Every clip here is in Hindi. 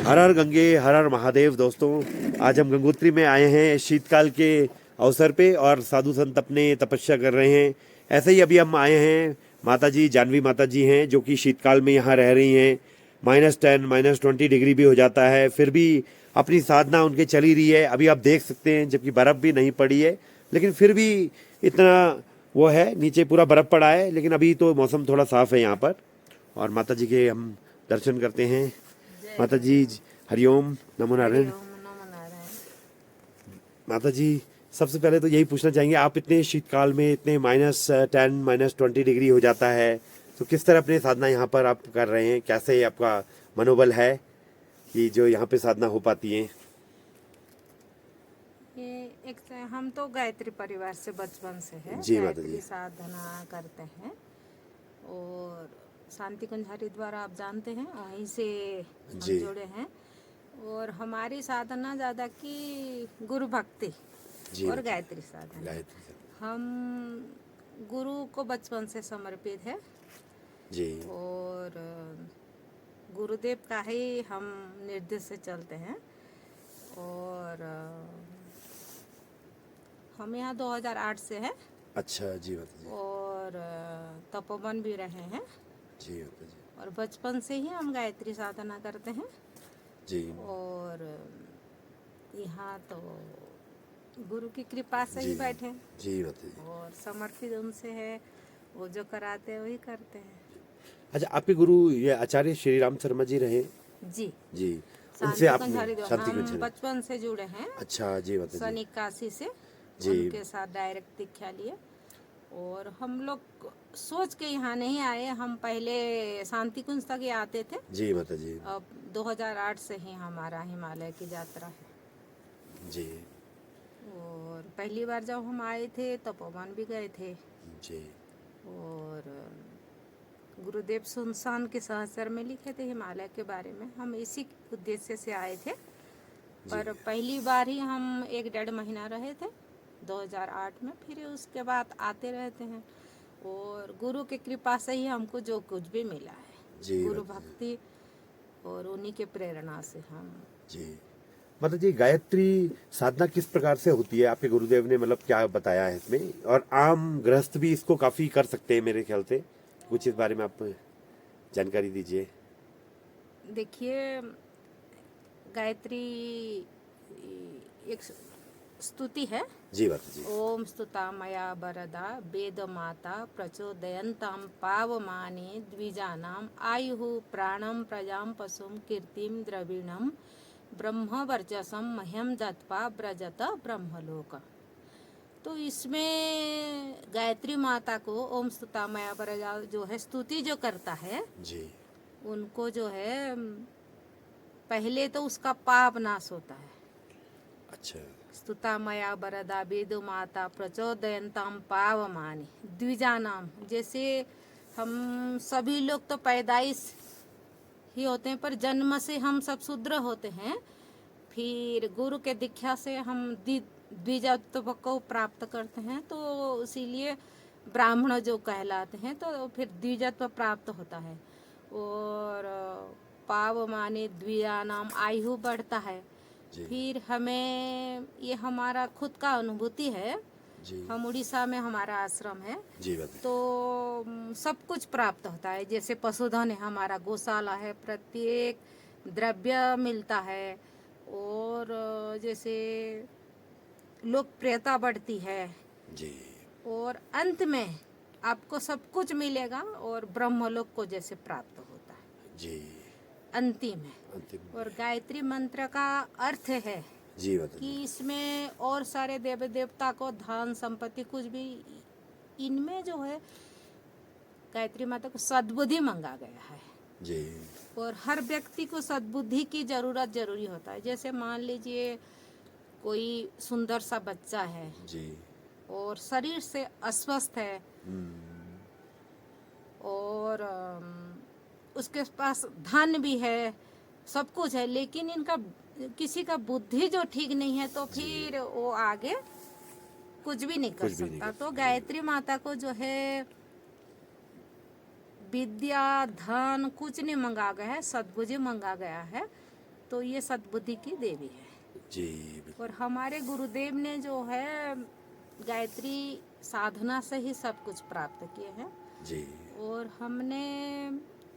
हर हर गंगे हर हर महादेव। दोस्तों, आज हम गंगोत्री में आए हैं शीतकाल के अवसर पे और साधु संत अपने तपस्या कर रहे हैं। ऐसे ही अभी हम आए हैं, माता जी जानवी माता जी हैं जो कि शीतकाल में यहाँ रह रही हैं। -10 -20 डिग्री भी हो जाता है, फिर भी अपनी साधना उनके चल ही रही है। अभी आप देख सकते हैं, जबकि बर्फ़ भी नहीं पड़ी है, लेकिन फिर भी इतना वो है, नीचे पूरा बर्फ़ पड़ा है। लेकिन अभी तो मौसम थोड़ा साफ़ है यहाँ पर। और माता जी के हम दर्शन करते हैं। माता जी हरिओम, नमो नारायण। माता जी, सबसे पहले तो यही पूछना चाहेंगे, आप इतने शीतकाल में इतने -10 -20 डिग्री हो जाता है, तो किस तरह अपनी साधना यहाँ पर आप कर रहे हैं? कैसे आपका मनोबल है कि जो यहाँ पे साधना हो पाती है? ये एक हम तो गायत्री परिवार से बचपन से है, जी माता जी। गायत्री साधना करते हैं। और शांति कुंज हरिद्वार आप जानते हैं, वहीं से हम जी जुड़े हैं। और हमारी साधना ज़्यादा की गुरु भक्ति जी और माता गायत्री साधना। गायत्री से। हम गुरु को बचपन से समर्पित है जी और गुरुदेव का ही हम निर्देश से चलते हैं। और हम यहाँ 2008 से हैं अच्छा। जी माता जी। और तपोवन भी रहे हैं। जी माता जी। और बचपन से ही हम गायत्री साधना करते हैं। जी और यहाँ तो गुरु की कृपा से जी ही बैठे हैं जी माता जी। और समर्पित उनसे है, वो जो कराते हैं वही करते हैं। अच्छा, आपके गुरु ये आचार्य श्री राम शर्मा जी रहे? जी, जी, उनसे शांति कुंज आपने हरिद्वार शांति हम कुंज। बचपन से जुड़े हैं। अच्छा जी माता जी। सनी काशी से जी उनके साथ डायरेक्ट दीक्षा लिए। और हम लोग सोच के यहाँ नहीं आए, हम पहले शांति कुंज तक ही आते थे। जी माता जी। अब 2008 से ही हमारा हिमालय की यात्रा है। जी और पहली बार जब हम आए थे तपोवन भी गए थे। जी और गुरुदेव सुनसान के सहस्त्र में लिखे थे हिमालय के बारे में, हम इसी उद्देश्य से आए थे। पर पहली बार ही हम 1-1.5 महीना रहे थे 2008 में, फिर उसके बाद आते रहते हैं। और गुरु की कृपा से ही हमको जो कुछ भी मिला है, जी गुरु माता जी। भक्ति और उन्हीं के प्रेरणा से हम। जी माता जी, गायत्री साधना किस प्रकार से होती है? आपके गुरुदेव ने मतलब क्या बताया है इसमें? और आम गृहस्थ भी इसको काफी कर सकते हैं मेरे ख्याल से। कुछ इस बारे में आप जानकारी दीजिए। देखिए, गायत्री एक स्तुति है। जी माता जी। ओम स्तुता मया वरदा वेद माता प्रचोदयन्ताम पावमाने द्विजानाम आयुः प्राणम प्रजाम पशुम कीर्तिम द्रविणम ब्रह्म वर्चसम मह्यम दत्वा ब्रजत ब्रह्मलोक। तो इसमें गायत्री माता को ओम स्तुता मया वरदा जो है स्तुति जो करता है, जी उनको जो है पहले तो उसका पाप नाश होता है। अच्छा। स्तुता मया वरदा वेदो माता प्रचोदयन्ताम पावमानि द्विजानाम। जैसे हम सभी लोग तो पैदाइश ही होते हैं, पर जन्म से हम सब शूद्र होते हैं। फिर गुरु के दीक्षा से हम द्विजत्व को प्राप्त करते हैं, तो इसीलिए ब्राह्मण जो कहलाते हैं, तो फिर द्विजत्व प्राप्त होता है। और पाव माने द्विजानाम आयु बढ़ता है। जी फिर हमें ये हमारा खुद का अनुभूति है, जी हम उड़ीसा में हमारा आश्रम है, जी माता तो सब कुछ प्राप्त होता है। जैसे पशुधन है, हमारा गौशाला है, प्रत्येक द्रव्य मिलता है। और जैसे लोकप्रियता बढ़ती है। जी और अंत में आपको सब कुछ मिलेगा और ब्रह्मलोक को जैसे प्राप्त होता है जी अंतिम है। अंतिम। और गायत्री मंत्र का अर्थ है जी माता कि जी। इसमें और सारे देव देवता को धन संपत्ति कुछ भी, इनमें जो है गायत्री माता को सद्बुद्धि मांगा गया है। जी और हर व्यक्ति को सद्बुद्धि की जरूरी होता है। जैसे मान लीजिए कोई सुंदर सा बच्चा है जी और शरीर से अस्वस्थ है और उसके पास धन भी है, सब कुछ है, लेकिन इनका किसी का बुद्धि जो ठीक नहीं है, तो फिर वो आगे कुछ भी नहीं कर कुछ भी नहीं सकता। कर तो सकता। गायत्री माता को जो है विद्या धन कुछ नहीं मंगा गया है, सद्बुद्धि मंगा गया है। तो तो ये सद्बुद्धि की देवी है। जी और हमारे गुरुदेव ने जो है गायत्री साधना से ही सब कुछ प्राप्त किए हैं। जी और हमने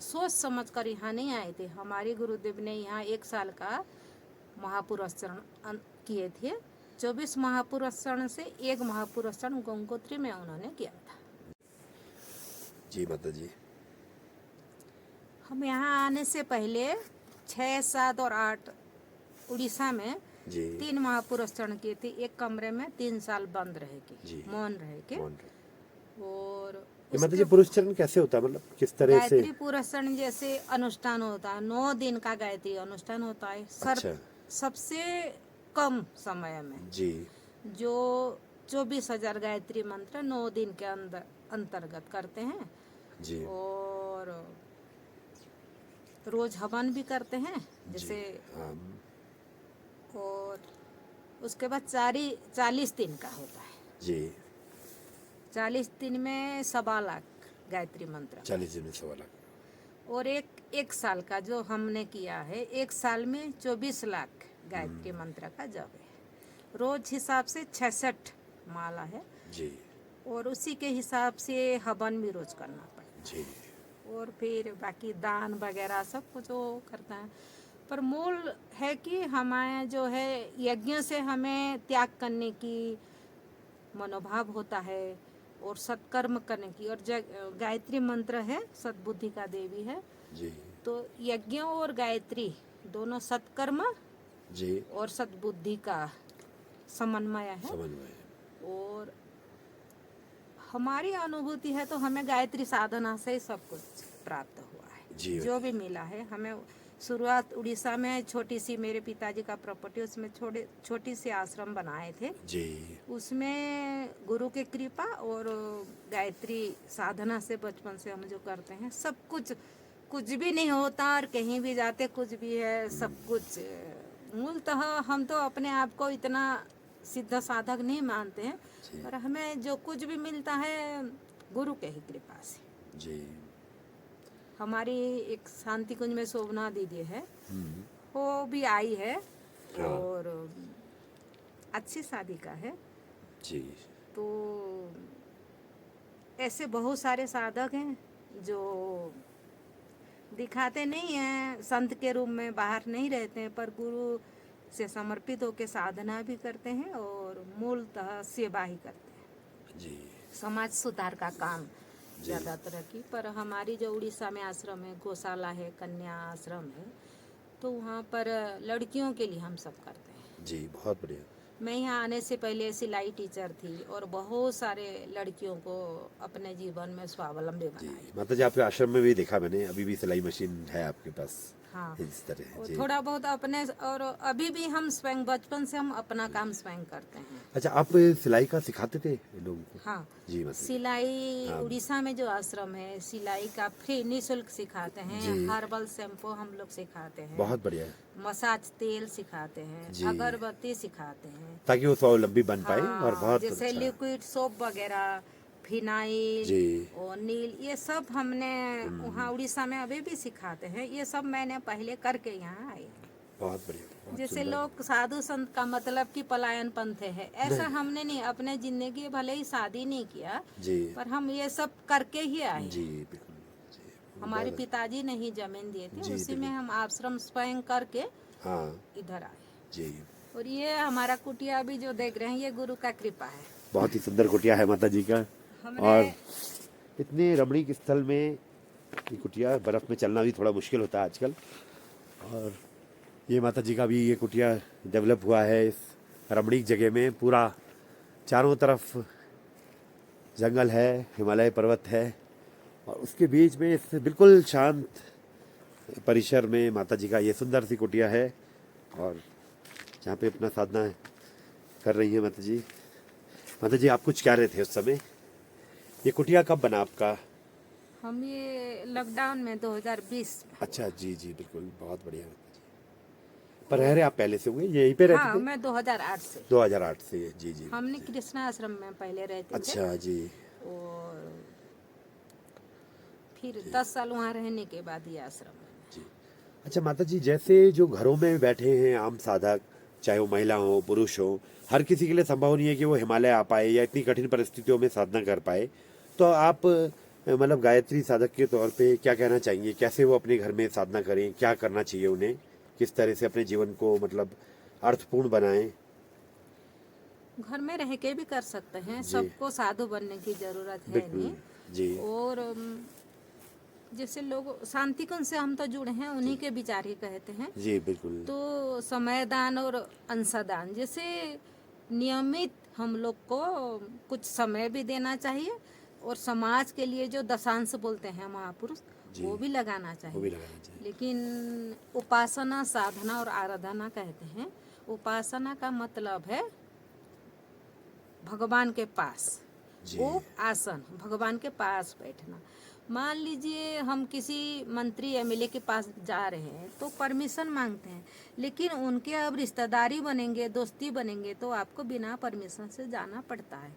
सोच समझ कर यहाँ नहीं आए थे। हमारे गुरुदेव ने यहाँ 1 साल का महापुरस्चरण किए थे। 24 महापुरस्चरण से 1 महापुरस्चरण गंगोत्री में उन्होंने किया था। जी माता जी। हम यहाँ आने से पहले 6, 7 और 8 उड़ीसा में जी 3 महापुरस्चरण किए थे। एक कमरे में 3 साल बंद रह जी। के, मौन रह के। कौन रहे? और ये माता जी पुरस्चरण कैसे होता है, मतलब किस तरह से? गायत्री पुरस्चरण जैसे अनुष्ठान होता है, 9 दिन का गायत्री अनुष्ठान होता है। अच्छा। सबसे कम समय में जी जो 24,000 गायत्री मंत्र 9 दिन के अंतर्गत करते हैं। जी और रोज हवन भी करते हैं जैसे। हाँ और उसके बाद 40 दिन का होता है। जी 40 दिन में 1.25 लाख गायत्री मंत्र। 40 दिन में 1.25 लाख। और एक साल का जो हमने किया है, 1 साल में 24 लाख गायत्री मंत्र का जप है। रोज हिसाब से 66 माला है। जी और उसी के हिसाब से हवन भी रोज करना पड़ता जी है। और फिर बाकी दान वगैरह सब कुछ वो करता है। पर मूल है कि हमारे जो है यज्ञ से हमें त्याग करने की मनोभाव होता है और सत्कर्म करने की। और गायत्री मंत्र है, सद्बुद्धि का देवी है। जी तो यज्ञ और गायत्री दोनों सत्कर्म जी और सद्बुद्धि का समन्वय है। समझ में। और हमारी अनुभूति है तो हमें गायत्री साधना से ही सब कुछ प्राप्त हुआ है। जी जो भी मिला है हमें। शुरुआत उड़ीसा में छोटी सी, मेरे पिताजी का प्रॉपर्टी, उसमें छोटी सी आश्रम बनाए थे। जी उसमें गुरु की कृपा और गायत्री साधना से बचपन से हम जो करते हैं सब कुछ भी नहीं होता। और कहीं भी जाते कुछ भी है, सब कुछ मूलतः हम तो अपने आप को इतना सिद्ध साधक नहीं मानते हैं। जी पर हमें जो कुछ भी मिलता है गुरु के ही कृपा से। जी। हमारी एक शांति कुंज में शोभना दीदी है, हम्म, वो भी आई है। हाँ। और अच्छी शादी का है। जी तो ऐसे बहुत सारे साधक हैं जो दिखाते नहीं हैं, संत के रूप में बाहर नहीं रहते हैं, पर गुरु से समर्पित होकर साधना भी करते हैं और मूलतः सेवा ही करते हैं। जी समाज सुधार का काम जी। ज़्यादातर की। पर हमारी जो उड़ीसा में आश्रम है, गौशाला है, कन्या आश्रम है, तो वहाँ पर लड़कियों के लिए हम सब करते हैं। जी बहुत बढ़िया। मैं यहाँ आने से पहले सिलाई टीचर थी और बहुत सारे लड़कियों को अपने जीवन में स्वावलंबी जी बनाई। माता जी, आपके आश्रम में भी देखा मैंने, अभी भी सिलाई मशीन है आपके पास? हाँ। इस तरह। और जी थोड़ा बहुत अपने, और अभी भी हम स्वयं, बचपन से हम अपना काम स्वयं करते हैं। अच्छा, आप सिलाई का सिखाते थे लोगों को? हाँ। जी माता जी। सिलाई हाँ। उड़ीसा में जो आश्रम है, सिलाई का फ्री निःशुल्क सिखाते हैं। जी। हर्बल शैम्पू हम लोग सिखाते हैं। बहुत बढ़िया है। मसाज तेल सिखाते हैं, जी। अगरबत्ती सिखाते हैं। ताकि वो स्वावलंबी बन पाए। हाँ, और बहुत जैसे अच्छा। लिक्विड सोप वगैरह, फिनाइल जी और नील, ये सब हमने वहाँ उड़ीसा में अभी भी सिखाते हैं। ये सब मैंने पहले करके यहाँ आई हूँ। बहुत बढ़िया, बहुत जैसे सुंदर। लोग साधु संत का मतलब कि पलायन पंथ है, ऐसा हमने नहीं। अपने जिंदगी भले ही शादी नहीं किया, जी पर हम ये सब करके ही आए। जी बिल्कुल जी। हमारे बहुत- पिताजी ने ही जमीन दिए थे, जी, उसी में बिल्कुल। हम आश्रम स्वयं करके हाँ इधर आए। जी। और ये हमारा कुटिया भी जो देख रहे हैं, ये गुरु का कृपा है। बहुत ही सुंदर कुटिया है माता जी का। हमने और इतने रमणीक स्थल में ये कुटिया, बर्फ में चलना भी थोड़ा मुश्किल होता है आजकल। और ये माता जी का भी ये कुटिया डेवलप हुआ है इस रमणीक जगह में। पूरा चारों तरफ जंगल है, हिमालय पर्वत है, और उसके बीच में इस बिल्कुल शांत परिसर में माता जी का ये सुंदर सी कुटिया है। और जहाँ पे अपना साधना कर रही है माता जी। माता जी, आप कुछ कह रहे थे उस समय। ये कुटिया कब बना आपका? हम ये लॉकडाउन में 2020 में। अच्छा जी जी बिल्कुल, बहुत बढ़िया माता जी। पर रह रहे आप पहले से हुए, यहीं पे रहते हाँ, थे? मैं 2008 से। 2008 से। जी जी। हमने कृष्णा आश्रम में पहले रहते थे। अच्छा जी और फिर 10 साल वहाँ रहने के बाद ये आश्रम में। जी। अच्छा माता जी, जैसे जो घरों में बैठे हैं आम साधक, चाहे वो महिला हो पुरुष हो, हर किसी के लिए संभव नहीं है कि वो हिमालय आ पाए या इतनी कठिन परिस्थितियों में साधना कर पाए। तो आप मतलब गायत्री साधक के तौर पे क्या कहना चाहेंगे, कैसे वो अपने घर में साधना करें, क्या करना चाहिए उन्हें, किस तरह से अपने जीवन को मतलब अर्थपूर्ण बनाएं? घर में रह के भी कर सकते हैं, जी सबको साधु बनने की जरूरत है बिल्कुल। नहीं। जी और जैसे लोग शांति कुंज से हम तो जुड़े हैं, उन्हीं के विचार ही कहते हैं। जी बिल्कुल। तो समयदान और अंशदान जैसे नियमित हम लोग को कुछ समय भी देना चाहिए, और समाज के लिए जो दशांश बोलते हैं महापुरुष, जी वो भी लगाना वो भी चाहिए। लगाना चाहिए। लेकिन उपासना, साधना और आराधना कहते हैं। उपासना का मतलब है भगवान के पास, जी वो आसन, भगवान के पास बैठना। मान लीजिए हम किसी मंत्री एमएलए के पास जा रहे हैं तो परमिशन मांगते हैं, लेकिन उनके अब रिश्तेदारी बनेंगे, दोस्ती बनेंगे, तो आपको बिना परमिशन से जाना पड़ता है।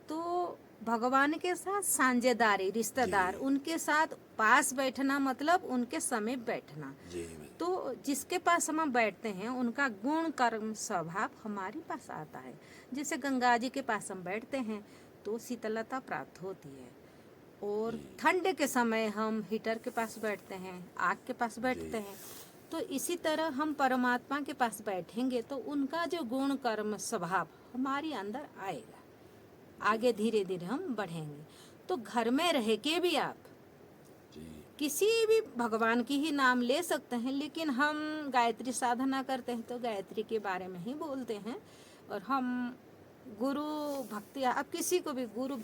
तो भगवान के साथ साझेदारी, रिश्तेदार, उनके साथ पास बैठना मतलब उनके समीप बैठना। जी तो जिसके पास हम बैठते हैं उनका गुण कर्म स्वभाव हमारे पास आता है। जैसे गंगा जी के पास हम बैठते हैं तो शीतलता प्राप्त होती है, और ठंड के समय हम हीटर के पास बैठते हैं, आग के पास बैठते हैं। तो इसी तरह हम परमात्मा के पास बैठेंगे तो उनका जो गुण कर्म स्वभाव हमारे अंदर आएगा, आगे धीरे धीरे हम बढ़ेंगे। तो घर में रह के भी आप किसी भी भगवान की ही नाम ले सकते हैं, लेकिन हम गायत्री साधना करते हैं तो गायत्री के बारे में ही बोलते हैं। और हम गुरु भक्ति, आप किसी को भी गुरु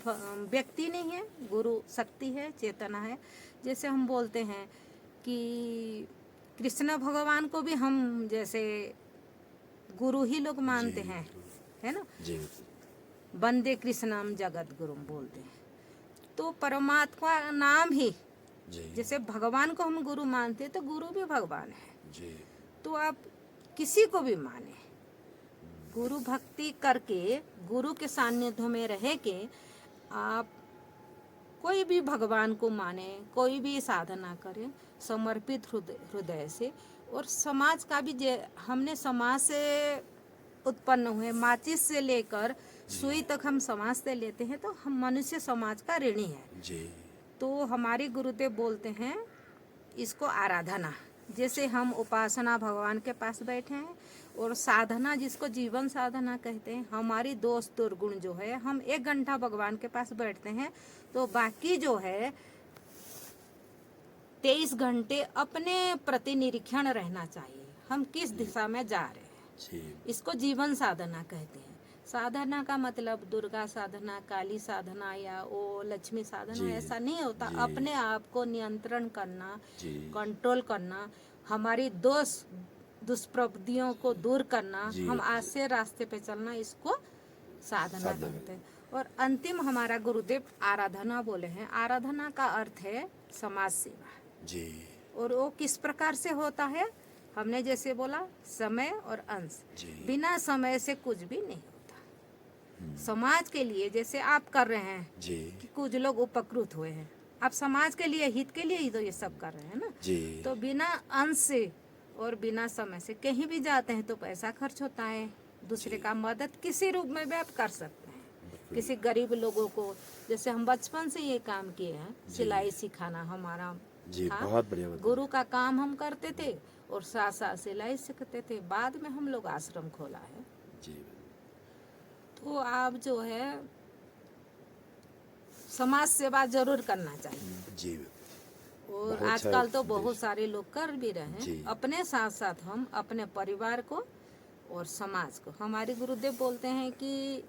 व्यक्ति नहीं है, गुरु शक्ति है, चेतना है। जैसे हम बोलते हैं कि कृष्ण भगवान को भी हम जैसे गुरु ही लोग मानते हैं, है ना। जी वंदे कृष्णम जगत गुरु बोलते हैं। तो परमात्मा नाम ही, जी जैसे भगवान को हम गुरु मानते हैं तो गुरु भी भगवान है। जी तो आप किसी को भी माने, गुरु भक्ति करके, गुरु के सानिध्य में रह के आप कोई भी भगवान को माने, कोई भी साधना करें समर्पित हृदय से। और समाज का भी, हमने समाज से उत्पन्न हुए, माचिस से लेकर सुई तक हम समाज से लेते हैं, तो हम मनुष्य समाज का ऋणी है। जी तो हमारे गुरुदेव बोलते हैं इसको आराधना। जैसे हम उपासना भगवान के पास बैठे हैं, और साधना जिसको जीवन साधना कहते हैं, हमारी दोष दुर्गुण जो है, हम 1 घंटा भगवान के पास बैठते हैं तो बाकी जो है 23 घंटे अपने प्रति निरीक्षण रहना चाहिए, हम किस दिशा में जा रहे हैं। जी इसको जीवन साधना कहते हैं। साधना का मतलब दुर्गा साधना, काली साधना या वो लक्ष्मी साधना ऐसा नहीं होता। अपने आप को नियंत्रण करना, कंट्रोल करना, हमारी दोष दुष्प्रवृत्तियों को दूर करना, हम आज से रास्ते पे चलना, इसको साधना कहते हैं। और अंतिम हमारा गुरुदेव आराधना बोले हैं। आराधना का अर्थ है समाज सेवा। जी और वो किस प्रकार से होता है, हमने जैसे बोला समय और अंश, बिना समय से कुछ भी नहीं होता। समाज के लिए जैसे आप कर रहे हैं जी कि कुछ लोग उपकृत हुए हैं, आप समाज के लिए, हित के लिए ही तो ये सब कर रहे हैं ना। जी तो बिना अंश से और बिना समय से कहीं भी जाते हैं तो पैसा खर्च होता है। दूसरे का मदद किसी रूप में भी आप कर सकते हैं, किसी गरीब लोगों को। जैसे हम बचपन से ये काम किए हैं, सिलाई सिखाना हमारा जी था। बहुत बढ़िया बात। गुरु का काम हम करते थे और साथ साथ सिलाई सीखते थे। बाद में हम लोग आश्रम खोला है। जी तो आप जो है समाज सेवा जरूर करना चाहिए। जी और बहुत अच्छा आजकल तो संदेश। बहुत सारे लोग कर भी रहे जी। हैं। अपने साथ साथ हम अपने परिवार को और समाज को, हमारे गुरुदेव बोलते हैं कि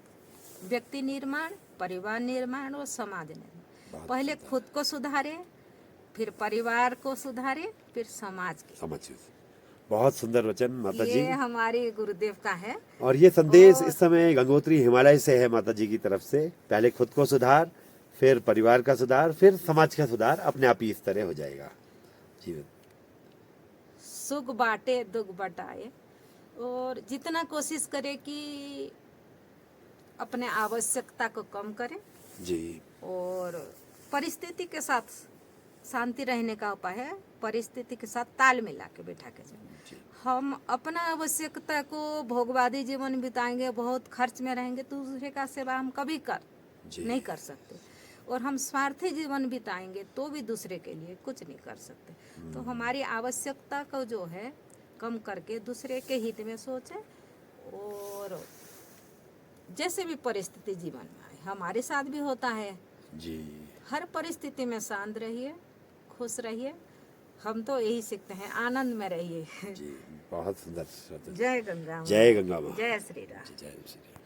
व्यक्ति निर्माण, परिवार निर्माण और समाज निर्माण। पहले खुद को सुधारे, फिर परिवार को सुधारे, फिर समाज के। समझ गए। बहुत सुंदर वचन माता जी। ये हमारे गुरुदेव का है। और ये संदेश इस समय गंगोत्री हिमालय से है माता जी की तरफ से। पहले खुद को सुधार, फिर परिवार का सुधार, फिर समाज का सुधार, अपने आप ही इस तरह हो जाएगा। जी सुख बांटे दुख बटाए, और जितना कोशिश करे कि अपने आवश्यकता को कम करे जी और परिस्थिति के साथ शांति रहने का उपाय है परिस्थिति के साथ ताल मिला के बैठा के चलना। हम अपना आवश्यकता को भोगवादी जीवन बिताएंगे, बहुत खर्च में रहेंगे, तो दूसरे का सेवा हम कभी नहीं कर सकते। और हम स्वार्थी जीवन बिताएंगे तो भी दूसरे के लिए कुछ नहीं कर सकते। तो हमारी आवश्यकता को जो है कम करके दूसरे के हित में सोचें, और जैसे भी परिस्थिति जीवन में आए, हमारे साथ भी होता है जी। हर परिस्थिति में शांत रहिए, खुश रहिए। हम तो यही सीखते हैं, आनंद में रहिए। जी, बहुत सुंदर। जय गंगा माँ। जय गंगा माँ। जय श्री राम। जय श्री राम।